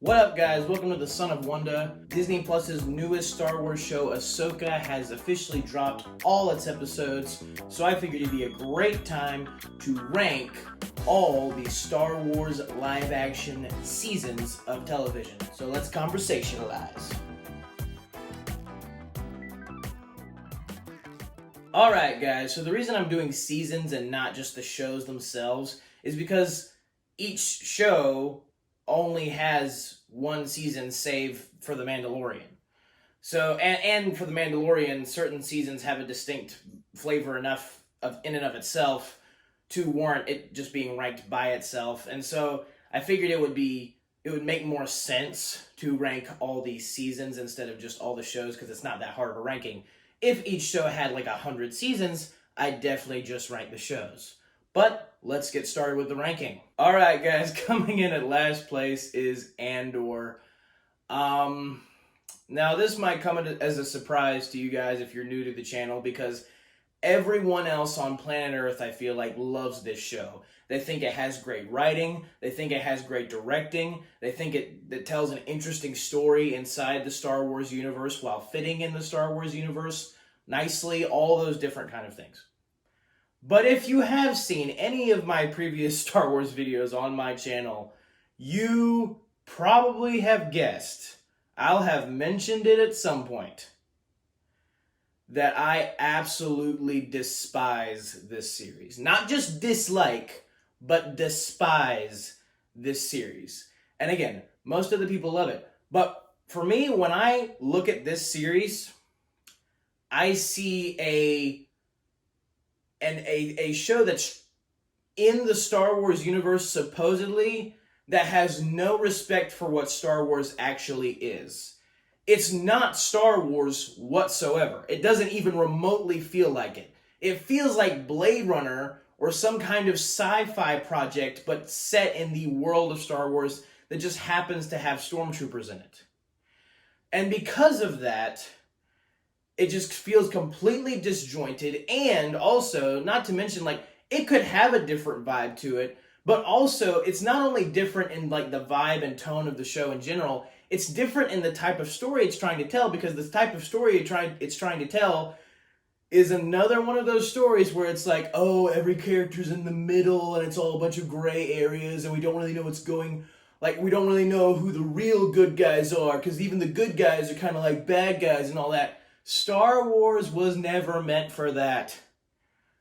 What up, guys? Welcome to the Son of Wanda. Disney Plus's newest Star Wars show, Ahsoka, has officially dropped all its episodes, so I figured it'd be a great time to rank all the Star Wars live-action seasons of television. So let's conversationalize. Alright, guys, so the reason I'm doing seasons and not just the shows themselves is because each show only has one season, save for The Mandalorian. So, and for The Mandalorian, certain seasons have a distinct flavor enough in and of itself to warrant it just being ranked by itself. And so I figured it would make more sense to rank all these seasons instead of just all the shows, because it's not that hard of a ranking. If each show had like 100 seasons, I'd definitely just rank the shows. But let's get started with the ranking. Alright, guys, coming in at last place is Andor. Now this might come as a surprise to you guys if you're new to the channel, because everyone else on planet Earth, I feel like, loves this show. They think it has great writing, they think it has great directing, they think it tells an interesting story inside the Star Wars universe while fitting in the Star Wars universe nicely, all those different kind of things. But if you have seen any of my previous Star Wars videos on my channel, you probably have guessed, I'll have mentioned it at some point, that I absolutely despise this series. Not just dislike, but despise this series. And again, most of the people love it. But for me, when I look at this series, I see a show that's in the Star Wars universe, supposedly, that has no respect for what Star Wars actually is. It's not Star Wars whatsoever. It doesn't even remotely feel like it. It feels like Blade Runner or some kind of sci-fi project, but set in the world of Star Wars that just happens to have stormtroopers in it. And because of that, it just feels completely disjointed, and also, not to mention, like, it could have a different vibe to it, but also, it's not only different in, like, the vibe and tone of the show in general, it's different in the type of story it's trying to tell, because the type of story it's trying to tell is another one of those stories where it's like, oh, every character's in the middle, and it's all a bunch of gray areas, and we don't really know what's going, like, we don't really know who the real good guys are, because even the good guys are kind of like bad guys and all that. Star Wars was never meant for that.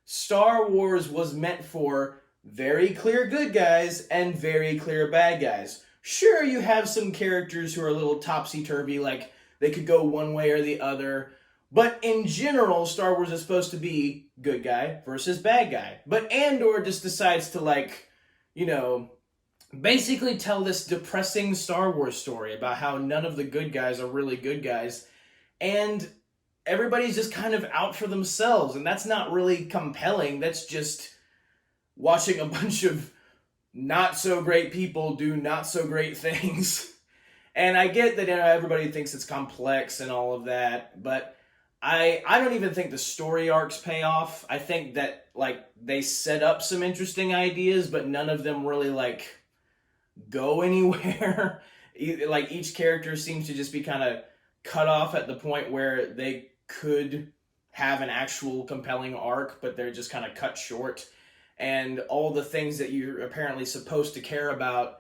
Star Wars was meant for very clear good guys and very clear bad guys. Sure, you have some characters who are a little topsy-turvy, like they could go one way or the other, but in general, Star Wars is supposed to be good guy versus bad guy. But Andor just decides to, like, you know, basically tell this depressing Star Wars story about how none of the good guys are really good guys, and everybody's just kind of out for themselves, and that's not really compelling. That's just watching a bunch of not-so-great people do not-so-great things. And I get that, you know, everybody thinks it's complex and all of that, but I don't even think the story arcs pay off. I think that, like, they set up some interesting ideas, but none of them really, like, go anywhere. Like, each character seems to just be kind of cut off at the point where they could have an actual compelling arc, but they're just kind of cut short. And all the things that you're apparently supposed to care about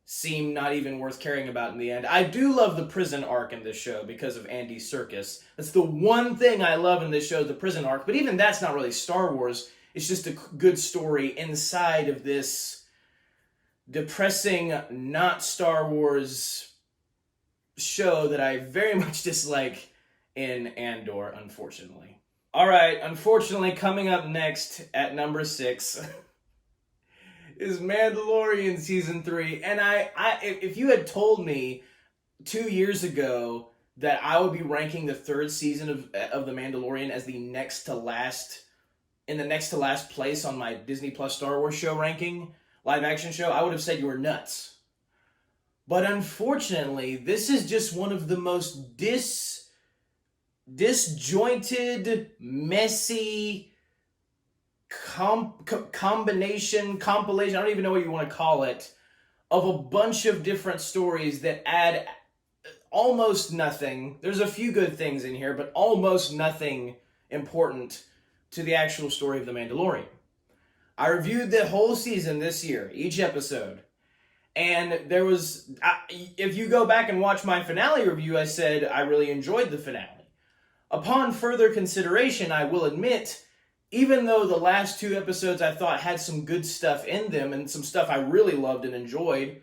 seem not even worth caring about in the end. I do love the prison arc in this show because of Andy Serkis. That's the one thing I love in this show, the prison arc. But even that's not really Star Wars. It's just a good story inside of this depressing, not Star Wars show that I very much dislike in Andor, unfortunately. Alright, unfortunately, coming up next at number 6 is Mandalorian Season 3. And if you had told me 2 years ago that I would be ranking the 3rd season of The Mandalorian as the next to last place on my Disney Plus Star Wars show ranking, live action show, I would have said you were nuts. But unfortunately, this is just one of the most disjointed, messy compilation, I don't even know what you want to call it, of a bunch of different stories that add almost nothing. There's a few good things in here, but almost nothing important to the actual story of The Mandalorian. I reviewed the whole season this year, each episode. And there was, if you go back and watch my finale review, I said I really enjoyed the finale. Upon further consideration, I will admit, even though the last 2 episodes I thought had some good stuff in them and some stuff I really loved and enjoyed,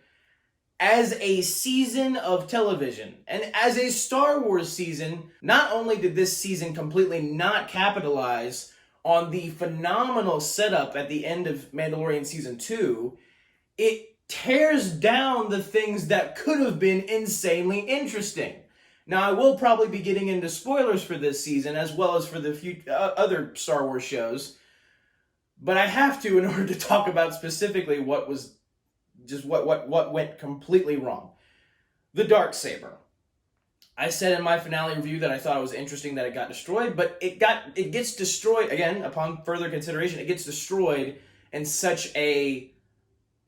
as a season of television and as a Star Wars season, not only did this season completely not capitalize on the phenomenal setup at the end of Mandalorian Season 2, it tears down the things that could have been insanely interesting. Now, I will probably be getting into spoilers for this season as well as for the other Star Wars shows, but I have to in order to talk about specifically what was just what went completely wrong. The Darksaber. I said in my finale review that I thought it was interesting that it got destroyed, but it gets destroyed, again, upon further consideration, it gets destroyed in such a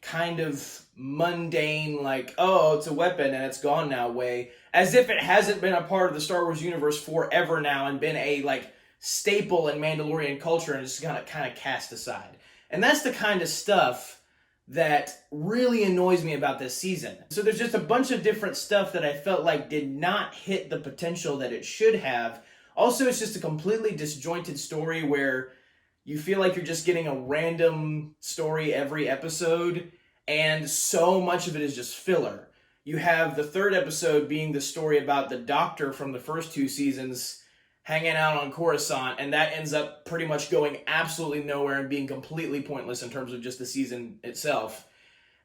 kind of mundane, like, oh, it's a weapon and it's gone now way, as if it hasn't been a part of the Star Wars universe forever now and been a, like, staple in Mandalorian culture and just kind of cast aside. And that's the kind of stuff that really annoys me about this season. So there's just a bunch of different stuff that I felt like did not hit the potential that it should have. Also, it's just a completely disjointed story where you feel like you're just getting a random story every episode, and so much of it is just filler. You have the 3rd episode being the story about the Doctor from the first 2 seasons hanging out on Coruscant, and that ends up pretty much going absolutely nowhere and being completely pointless in terms of just the season itself.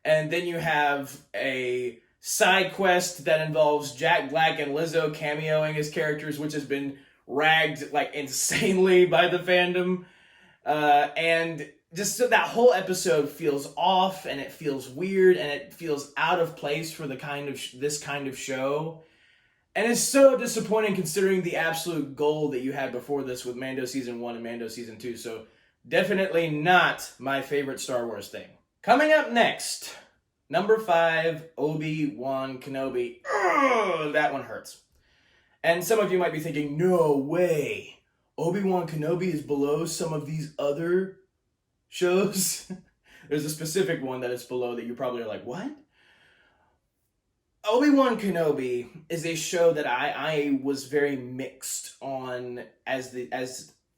And then you have a side quest that involves Jack Black and Lizzo cameoing as characters, which has been ragged like insanely by the fandom. And just so that whole episode feels off, and it feels weird, and it feels out of place for the kind of this kind of show. And it's so disappointing considering the absolute goal that you had before this with Mando Season 1 and Mando Season 2. So definitely not my favorite Star Wars thing. Coming up next, number 5, Obi-Wan Kenobi. Ugh, that one hurts. And some of you might be thinking, no way. Obi-Wan Kenobi is below some of these other shows. There's a specific one that is below that you probably are like, what? Obi-Wan Kenobi is a show that I was very mixed on as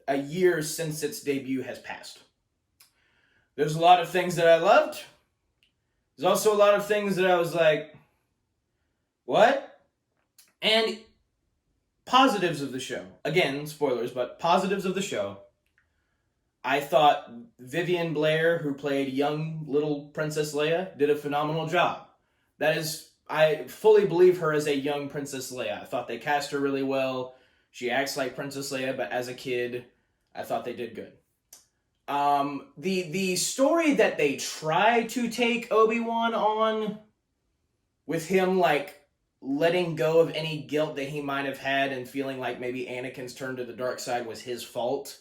a year since its debut has passed. There's a lot of things that I loved. There's also a lot of things that I was like, what? And positives of the show. Again, spoilers, but positives of the show. I thought Vivian Blair, who played young little Princess Leia, did a phenomenal job. That is, I fully believe her as a young Princess Leia. I thought they cast her really well. She acts like Princess Leia, but as a kid, I thought they did good. The story that they try to take Obi-Wan on, with him like letting go of any guilt that he might have had and feeling like maybe Anakin's turn to the dark side was his fault,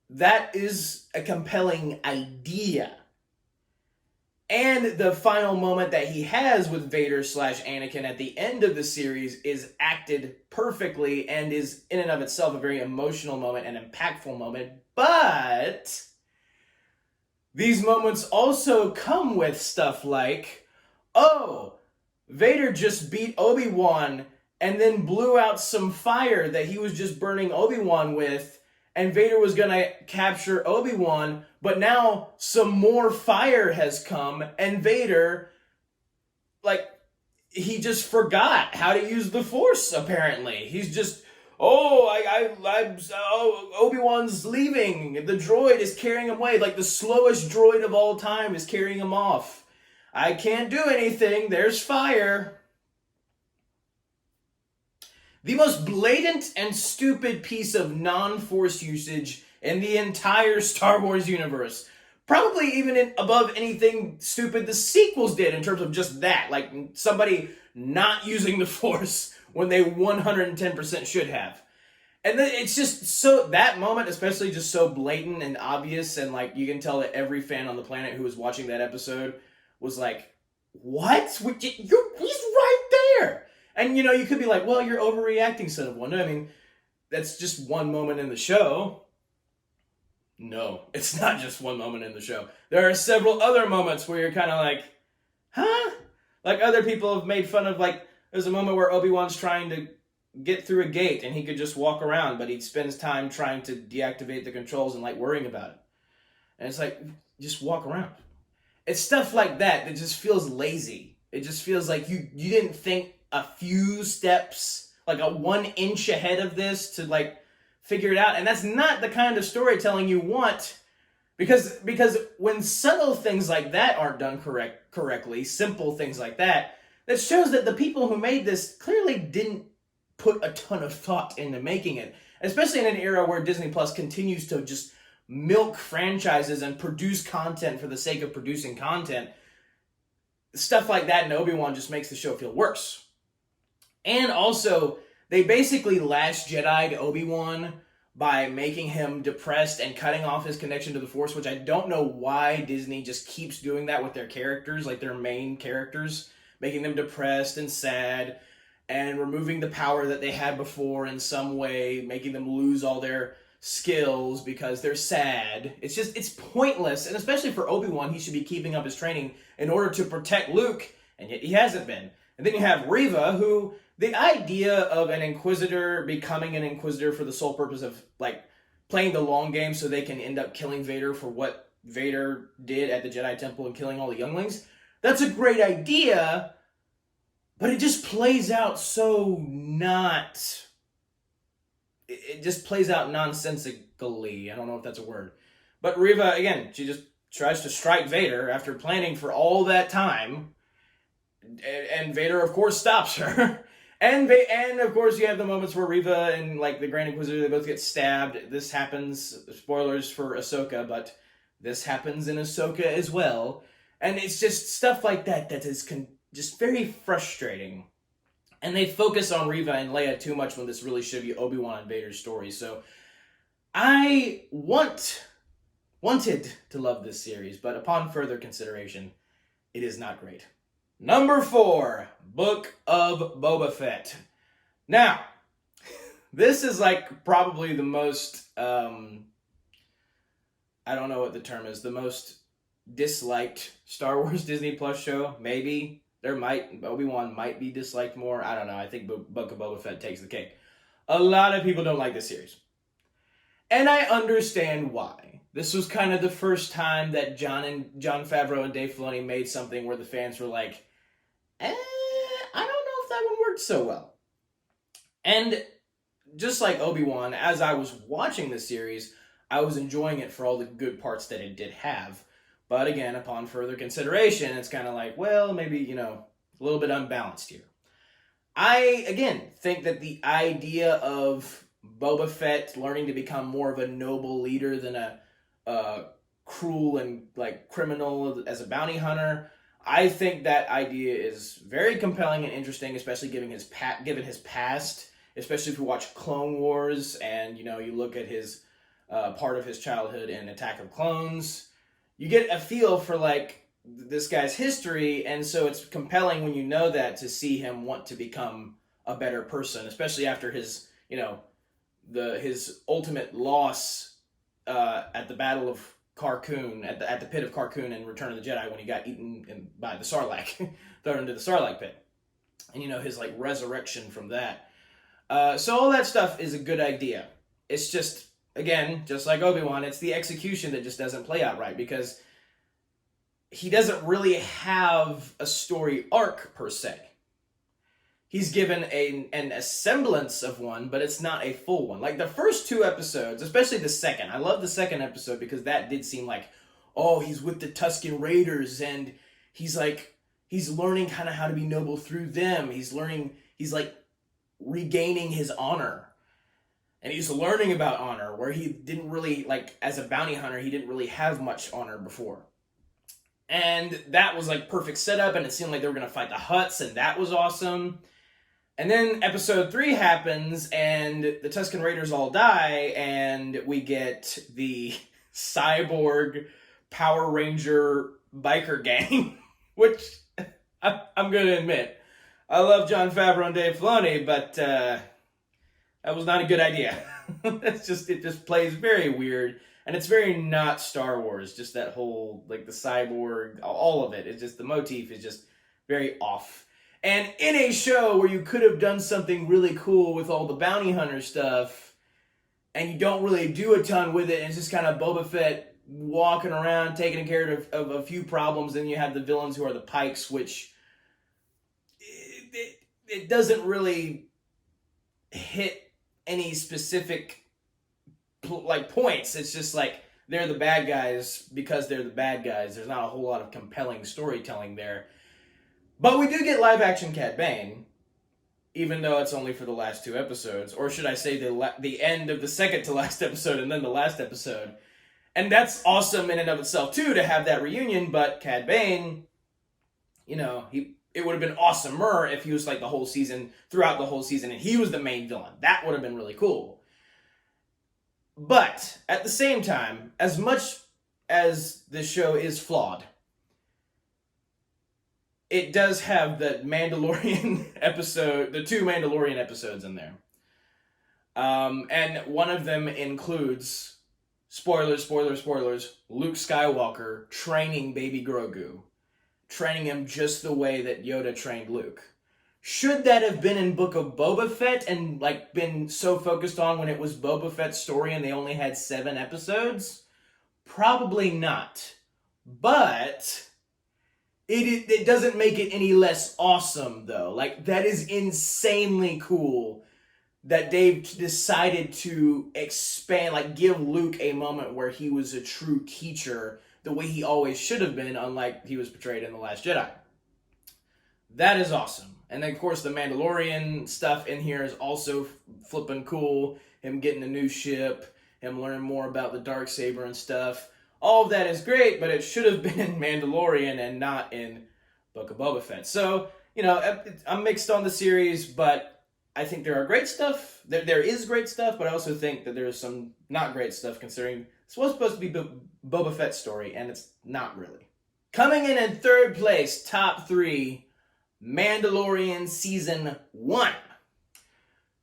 that is a compelling idea. And the final moment that he has with Vader / Anakin at the end of the series is acted perfectly and is in and of itself a very emotional moment and impactful moment. But these moments also come with stuff like, oh, Vader just beat Obi-Wan and then blew out some fire that he was just burning Obi-Wan with, and Vader was going to capture Obi-Wan, but now some more fire has come, and Vader, like, he just forgot how to use the Force, apparently. He's just, Obi-Wan's leaving. The droid is carrying him away. Like, the slowest droid of all time is carrying him off. I can't do anything. There's fire. The most blatant and stupid piece of non-Force usage in the entire Star Wars universe. Probably even above anything stupid the sequels did in terms of just that. Like, somebody not using the Force when they 110% should have. And then it's just so, that moment especially, just so blatant and obvious, and like you can tell that every fan on the planet who was watching that episode was like, what? He's right there. And, you could be like, well, you're overreacting, son of one. No, I mean, that's just one moment in the show. No, it's not just one moment in the show. There are several other moments where you're kind of like, huh? Like, other people have made fun of, like, there's a moment where Obi-Wan's trying to get through a gate and he could just walk around, but he spends time trying to deactivate the controls and, like, worrying about it. And it's like, just walk around. It's stuff like that that just feels lazy. It just feels like you didn't think a few steps, like a 1 inch ahead of this to, like, figure it out. And that's not the kind of storytelling you want, because when subtle things like that aren't done correctly, simple things like that, that shows that the people who made this clearly didn't put a ton of thought into making it, especially in an era where Disney Plus continues to just milk franchises and produce content for the sake of producing content. Stuff like that in Obi-Wan just makes the show feel worse. And also, they basically Last Jedi'd Obi-Wan by making him depressed and cutting off his connection to the Force, which I don't know why Disney just keeps doing that with their characters, like their main characters, making them depressed and sad, and removing the power that they had before in some way, making them lose all their skills because they're sad. It's pointless, and especially for Obi-Wan, he should be keeping up his training in order to protect Luke, and yet he hasn't been. And then you have Reva, who, the idea of an Inquisitor becoming an Inquisitor for the sole purpose of, like, playing the long game so they can end up killing Vader for what Vader did at the Jedi Temple and killing all the younglings, that's a great idea, but it just plays out so not... It just plays out nonsensically. I don't know if that's a word. But Reva, again, she just tries to strike Vader after planning for all that time. And Vader, of course, stops her. And of course, you have the moments where Reva and, like, the Grand Inquisitor, they both get stabbed. This happens, spoilers for Ahsoka, but this happens in Ahsoka as well. And it's just stuff like that that is just very frustrating. And they focus on Reva and Leia too much when this really should be Obi-Wan and Vader's story. So I wanted to love this series, but upon further consideration, it is not great. Number 4, Book of Boba Fett. Now, this is like probably the most, I don't know what the term is, the most disliked Star Wars Disney Plus show, maybe. Obi-Wan might be disliked more. I don't know. I think Book of Boba Fett takes the cake. A lot of people don't like this series. And I understand why. This was kind of the first time that Jon Favreau and Dave Filoni made something where the fans were like, I don't know if that one worked so well. And just like Obi-Wan, as I was watching the series, I was enjoying it for all the good parts that it did have. But again, upon further consideration, it's kind of like, well, maybe, a little bit unbalanced here. I, again, think that the idea of Boba Fett learning to become more of a noble leader than a cruel and, like, criminal as a bounty hunter, I think that idea is very compelling and interesting, especially given his past, especially if you watch Clone Wars and, you look at his part of his childhood in Attack of Clones. You get a feel for, like, this guy's history, and so it's compelling when you know that to see him want to become a better person, especially after his, his ultimate loss at the Battle of Carkoon, at the pit of Carkoon in Return of the Jedi when he got eaten by the Sarlacc, thrown into the Sarlacc pit. And, his, like, resurrection from that. So all that stuff is a good idea. It's just... Again, just like Obi-Wan, it's the execution that just doesn't play out right, because he doesn't really have a story arc, per se. He's given a semblance of one, but it's not a full one. Like, the first 2 episodes, especially the second. I love the second episode because that did seem like, oh, he's with the Tusken Raiders, and he's learning kind of how to be noble through them. He's like regaining his honor. And he's learning about honor, where he didn't really, like, as a bounty hunter, he didn't really have much honor before. And that was, like, perfect setup, and it seemed like they were going to fight the Hutts, and that was awesome. And then episode 3 happens, and the Tusken Raiders all die, and we get the cyborg Power Ranger biker gang, which I'm going to admit, I love Jon Favreau and Dave Filoni, but that was not a good idea. It just plays very weird, and it's very not Star Wars. Just that whole like the cyborg, all of it. It's just the motif is just very off. And in a show where you could have done something really cool with all the bounty hunter stuff, and you don't really do a ton with it, and it's just kind of Boba Fett walking around taking care of a few problems. Then you have the villains who are the Pikes, which it doesn't really hit any specific like points. It's just like they're the bad guys because they're the bad guys. There's not a whole lot of compelling storytelling there. But we do get live action Cad Bane, even though it's only for the last 2 episodes, or should I say the end of the second to last episode and then the last episode. And that's awesome in and of itself too to have that reunion. But Cad Bane, you know, it would have been awesomer if he was like the whole season, throughout the whole season, and he was the main villain. That would have been really cool. But at the same time, as much as this show is flawed, it does have the Mandalorian episode, the 2 Mandalorian episodes in there. And one of them includes, spoilers, Luke Skywalker training baby Grogu. Training him just the way that Yoda trained Luke. Should that have been in Book of Boba Fett and like been so focused on when it was Boba Fett's story and they only had 7 episodes? Probably not. But it doesn't make it any less awesome though. Like that is insanely cool that they've decided to expand, like give Luke a moment where he was a true teacher the way he always should have been, unlike he was portrayed in The Last Jedi. That is awesome. And then, of course, the Mandalorian stuff in here is also flipping cool. Him getting a new ship, him learning more about the Darksaber and stuff. All of that is great, but it should have been in Mandalorian and not in Book of Boba Fett. So, you know, I'm mixed on the series, but I think there are great stuff. There is great stuff, but I also think that there's some not great stuff considering it's supposed to be Boba Fett's story, and it's not really. Coming in 3rd place, top 3, Mandalorian Season 1.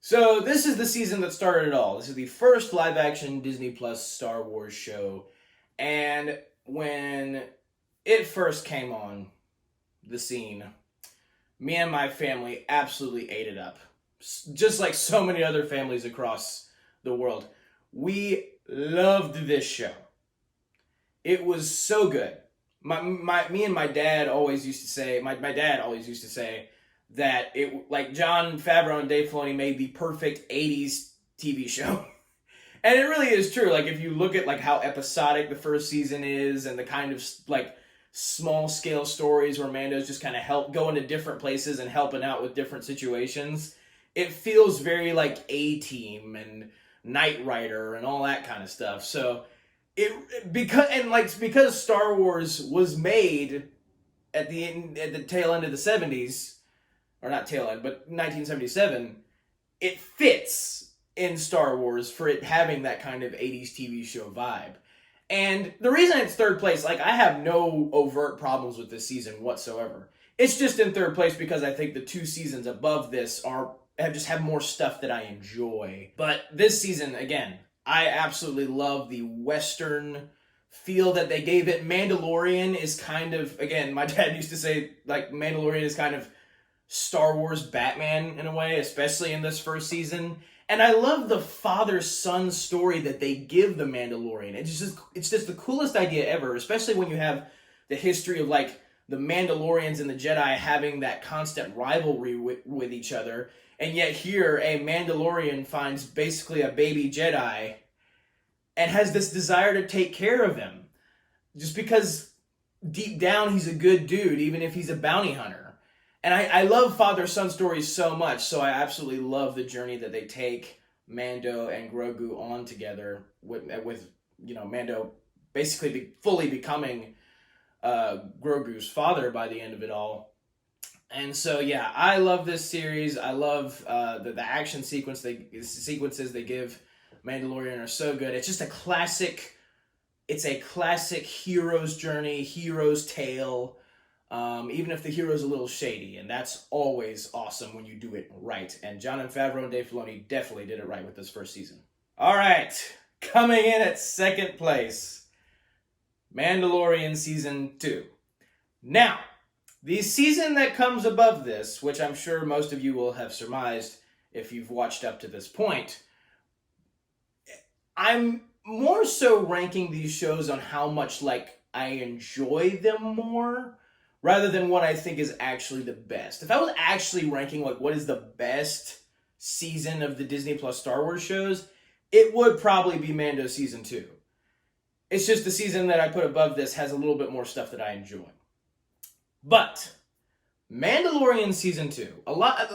So this is the season that started it all. This is the first live-action Disney Plus Star Wars show. And when it first came on the scene, me and my family absolutely ate it up. Just like so many other families across the world. We loved this show. It was so good. Me and my dad always used to say, my dad always used to say that it, like Jon Favreau and Dave Filoni made the perfect 80s TV show. And it really is true. Like if you look at like how episodic the first season is and the kind of like small scale stories where Mando's just kind of going to different places and helping out with different situations, it feels very like A-Team and Knight Rider and all that kind of stuff. So because Star Wars was made at the tail end of the 70s, or not tail end, but 1977, it fits in Star Wars for it having that kind of 80s TV show vibe. And the reason it's 3rd place, like I have no overt problems with this season whatsoever. It's just in 3rd place because I think the 2 seasons above this have more stuff that I enjoy. But this season, again, I absolutely love the Western feel that they gave it. Mandalorian is kind of, again, my dad used to say, like, Mandalorian is kind of Star Wars Batman in a way, especially in this first season. And I love the father-son story that they give the Mandalorian. It's just the coolest idea ever, especially when you have the history of, like, the Mandalorians and the Jedi having that constant rivalry with each other. And yet here, a Mandalorian finds basically a baby Jedi and has this desire to take care of him. Just because deep down he's a good dude, even if he's a bounty hunter. And I love father-son stories so much, so I absolutely love the journey that they take Mando and Grogu on together with you know, Mando basically fully becoming Grogu's father by the end of it all. And so, yeah, I love this series. I love the action sequences they give Mandalorian are so good. It's just a classic hero's journey, hero's tale even if the hero's a little shady, and that's always awesome when you do it right. And Jon Favreau and Dave Filoni definitely did it right with this first season. All right, coming in at second place, Mandalorian Season 2. Now, the season that comes above this, which I'm sure most of you will have surmised if you've watched up to this point, I'm more so ranking these shows on how much, I enjoy them more, rather than what I think is actually the best. If I was actually ranking, what is the best season of the Disney Plus Star Wars shows, it would probably be Mando Season 2. It's just the season that I put above this has a little bit more stuff that I enjoy. But Mandalorian Season 2,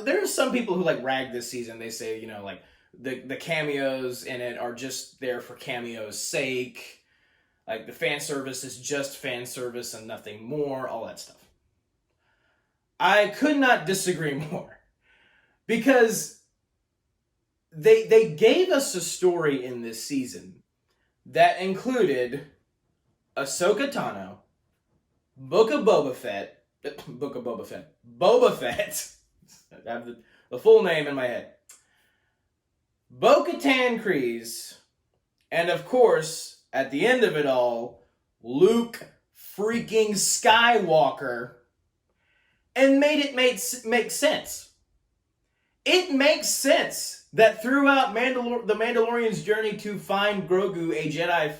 there are some people who rag this season. They say, the cameos in it are just there for cameos' sake. The fan service is just fan service and nothing more, all that stuff. I could not disagree more. Because they gave us a story in this season that included Ahsoka Tano, Boba Fett. I have the full name in my head. Bo-Katan Kryze, and of course, at the end of it all, Luke freaking Skywalker, and made it make sense. It makes sense that throughout the Mandalorian's journey to find Grogu, a Jedi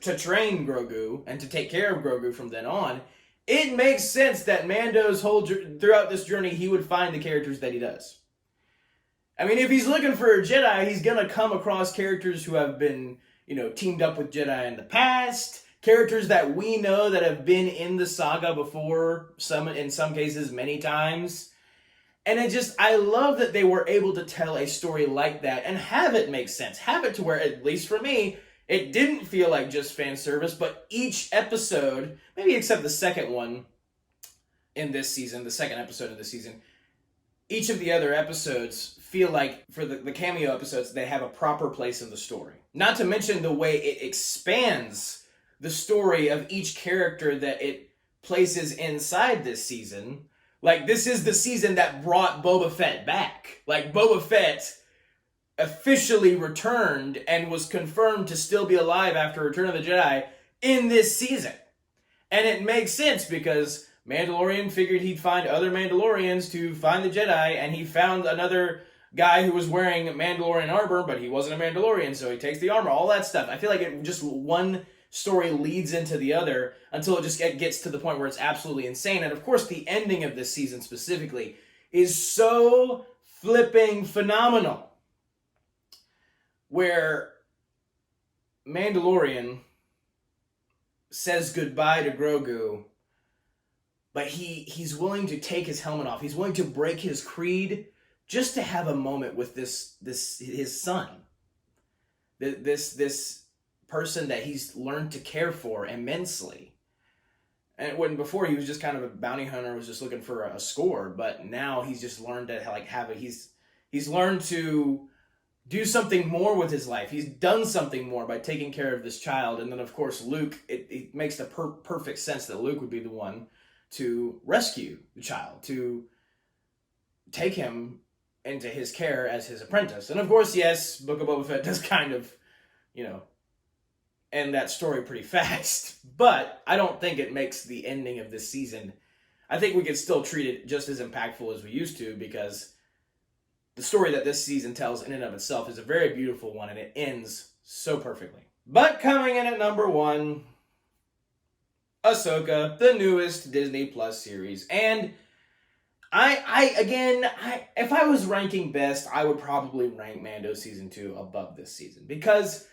to train Grogu and to take care of Grogu from then on, it makes sense that Mando's throughout this journey, he would find the characters that he does. I mean, if he's looking for a Jedi, he's going to come across characters who have been, teamed up with Jedi in the past, characters that we know that have been in the saga before, in some cases many times. And I love that they were able to tell a story like that and have it make sense. Have it to where, at least for me, it didn't feel like just fan service, but each episode, maybe except the second one in this season, the second episode of this season, each of the other episodes feel like, for the cameo episodes, they have a proper place in the story. Not to mention the way it expands the story of each character that it places inside this season. This is the season that brought Boba Fett back. Boba Fett officially returned and was confirmed to still be alive after Return of the Jedi in this season. And it makes sense because Mandalorian figured he'd find other Mandalorians to find the Jedi, and he found another guy who was wearing Mandalorian armor, but he wasn't a Mandalorian, so he takes the armor, all that stuff. I feel like it just one story leads into the other until it just gets to the point where it's absolutely insane. And of course, the ending of this season specifically is so flipping phenomenal, where Mandalorian says goodbye to Grogu, but he's willing to take his helmet off. He's willing to break his creed just to have a moment with his son. This person that he's learned to care for immensely. And when before he was just kind of a bounty hunter, was just looking for a score, but now he's just learned to he's learned to do something more with his life. He's done something more by taking care of this child. And then, of course, Luke, it makes the perfect sense that Luke would be the one to rescue the child, to take him into his care as his apprentice. And, of course, yes, Book of Boba Fett does kind of, end that story pretty fast. But I don't think it makes the ending of this season. I think we could still treat it just as impactful as we used to, because the story that this season tells in and of itself is a very beautiful one, and it ends so perfectly. But coming in at number 1, Ahsoka, the newest Disney Plus series. And if I was ranking best, I would probably rank Mando Season 2 above this season, because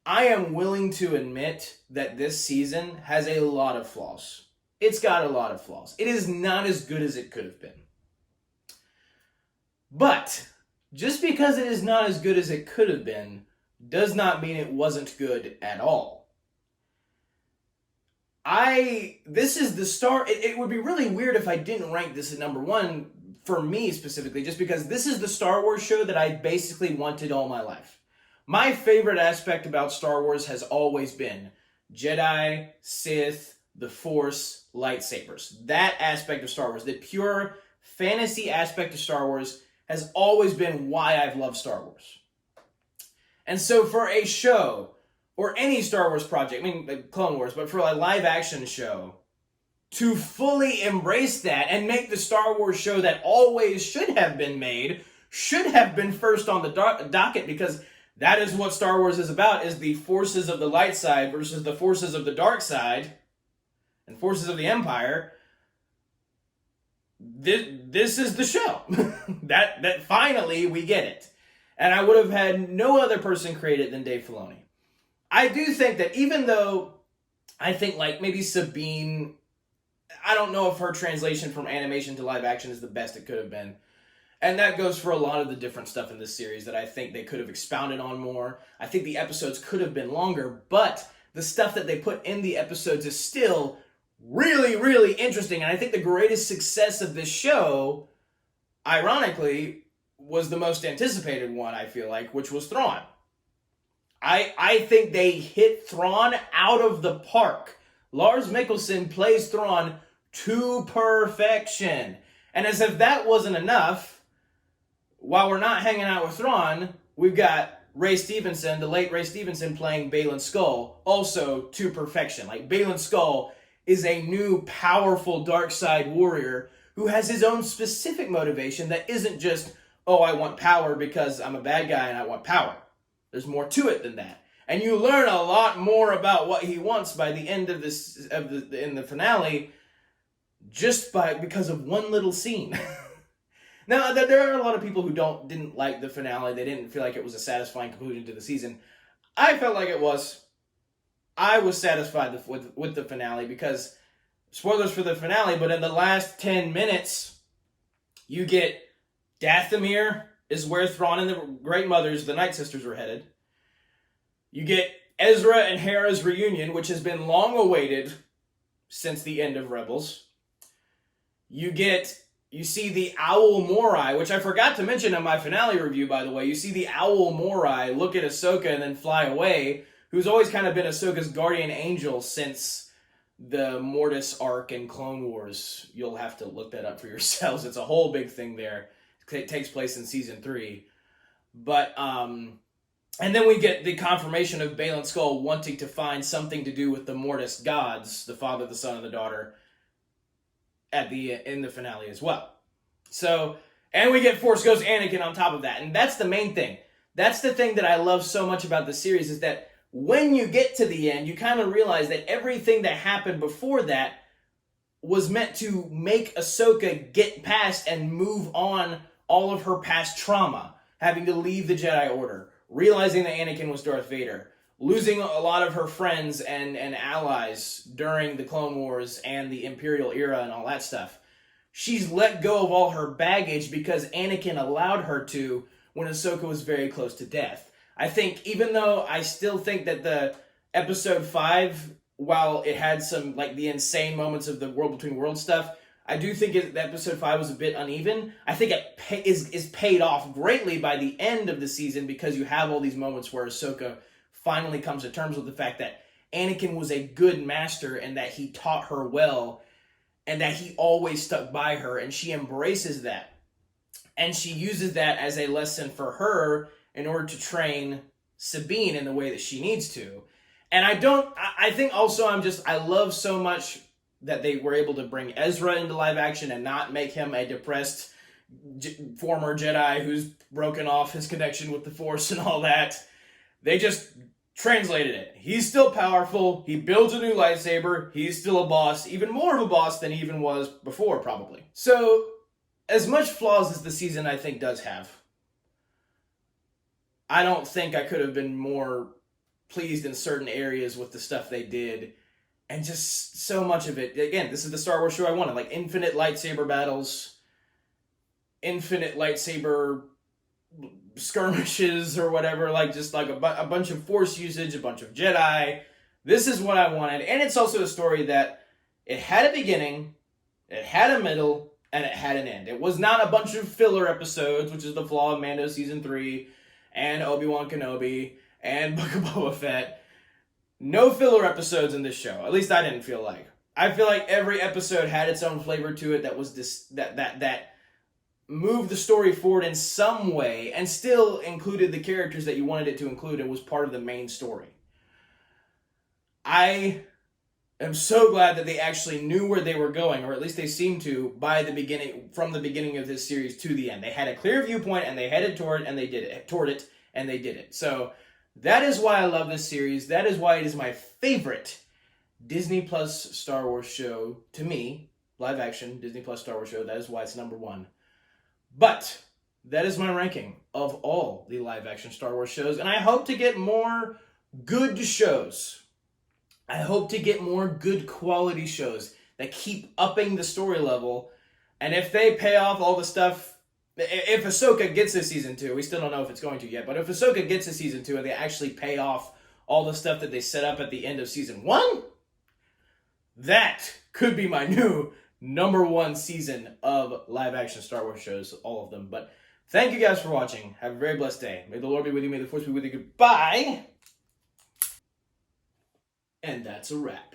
I am willing to admit that this season has a lot of flaws. It's got a lot of flaws. It is not as good as it could have been. But just because it is not as good as it could have been does not mean it wasn't good at all. This is the start. It would be really weird if I didn't rank this at number 1 for me specifically, just because this is the Star Wars show that I basically wanted all my life. My favorite aspect about Star Wars has always been Jedi, Sith, the Force, lightsabers. That aspect of Star Wars, the pure fantasy aspect of Star Wars, has always been why I've loved Star Wars. And so for a show, or any Star Wars project, I mean, Clone Wars, but for a live action show, to fully embrace that and make the Star Wars show that always should have been made, should have been first on the docket, because that is what Star Wars is about, is the forces of the light side versus the forces of the dark side and forces of the Empire. This is the show. that finally we get it. And I would have had no other person create it than Dave Filoni. I do think that even though I think like maybe Sabine, I don't know if her translation from animation to live action is the best it could have been. And that goes for a lot of the different stuff in this series that I think they could have expounded on more. I think the episodes could have been longer, but the stuff that they put in the episodes is still really, really interesting. And I think the greatest success of this show, ironically, was the most anticipated one, I feel like, which was Thrawn. I think they hit Thrawn out of the park. Lars Mikkelsen plays Thrawn to perfection. And as if that wasn't enough, while we're not hanging out with Thrawn, we've got Ray Stevenson, the late Ray Stevenson, playing Baylan Skoll, also to perfection. Like, Baylan Skoll is a new, powerful dark side warrior who has his own specific motivation that isn't just, oh, I want power because I'm a bad guy and I want power. There's more to it than that. And you learn a lot more about what he wants by the end of this, in the finale, because of one little scene. Now, there are a lot of people who didn't like the finale. They didn't feel like it was a satisfying conclusion to the season. I felt like it was. I was satisfied with the finale because, spoilers for the finale, but in the last 10 minutes, you get Dathomir is where Thrawn and the Great Mothers, the Night Sisters, were headed. You get Ezra and Hera's reunion, which has been long awaited since the end of Rebels. You see the Owl Morai, which I forgot to mention in my finale review, by the way. You see the Owl Morai look at Ahsoka and then fly away, who's always kind of been Ahsoka's guardian angel since the Mortis arc in Clone Wars. You'll have to look that up for yourselves. It's a whole big thing there. It takes place in Season 3. But, and then we get the confirmation of Baylan Skoll wanting to find something to do with the Mortis gods, the father, the son, and the daughter, in the finale as well. So, and we get Force Ghost Anakin on top of that. And that's the main thing. That's the thing that I love so much about the series, is that when you get to the end, you kind of realize that everything that happened before that was meant to make Ahsoka get past and move on all of her past trauma, having to leave the Jedi Order, realizing that Anakin was Darth Vader, losing a lot of her friends and allies during the Clone Wars and the Imperial era and all that stuff. She's let go of all her baggage because Anakin allowed her to when Ahsoka was very close to death. I think, even though I still think that the Episode 5, while it had some, like, the insane moments of the World Between Worlds stuff, I do think that Episode 5 was a bit uneven. I think it is paid off greatly by the end of the season, because you have all these moments where Ahsoka finally comes to terms with the fact that Anakin was a good master and that he taught her well and that he always stuck by her, and she embraces that. And she uses that as a lesson for her in order to train Sabine in the way that she needs to. And I think also I love so much that they were able to bring Ezra into live action and not make him a depressed former Jedi who's broken off his connection with the Force and all that. They just translated it. He's still powerful. He builds a new lightsaber. He's still a boss. Even more of a boss than he even was before, probably. So, as much flaws as the season, I think, does have, I don't think I could have been more pleased in certain areas with the stuff they did. And just so much of it. Again, this is the Star Wars show I wanted. Like, infinite lightsaber battles, infinite lightsaber skirmishes or whatever, like just like a bunch of Force usage, a bunch of Jedi. This is what I wanted. And it's also a story that it had a beginning, it had a middle, and it had an end. It was not a bunch of filler episodes, which is the flaw of Mando Season 3 and Obi-Wan Kenobi and Book of Boba Fett. No filler episodes in this show. At least I didn't feel like. I feel like every episode had its own flavor to it that was that moved the story forward in some way and still included the characters that you wanted it to include and was part of the main story. I am so glad that they actually knew where they were going, or at least they seemed to, from the beginning of this series to the end. They had a clear viewpoint and they headed toward it and they did it. So that is why I love this series. That is why it is my favorite Disney Plus Star Wars show to me. Live action Disney Plus Star Wars show. That is why it's number one. But that is my ranking of all the live action Star Wars shows, and I hope to get more good shows. I hope to get more good quality shows that keep upping the story level, and if they pay off all the stuff, if Ahsoka gets a season 2, we still don't know if it's going to yet, but if Ahsoka gets a season 2 and they actually pay off all the stuff that they set up at the end of season 1, that could be my new number 1 season of live action Star Wars shows, all of them. But thank you guys for watching. Have a very blessed day. May the Lord be with you. May the Force be with you. Goodbye. And that's a wrap.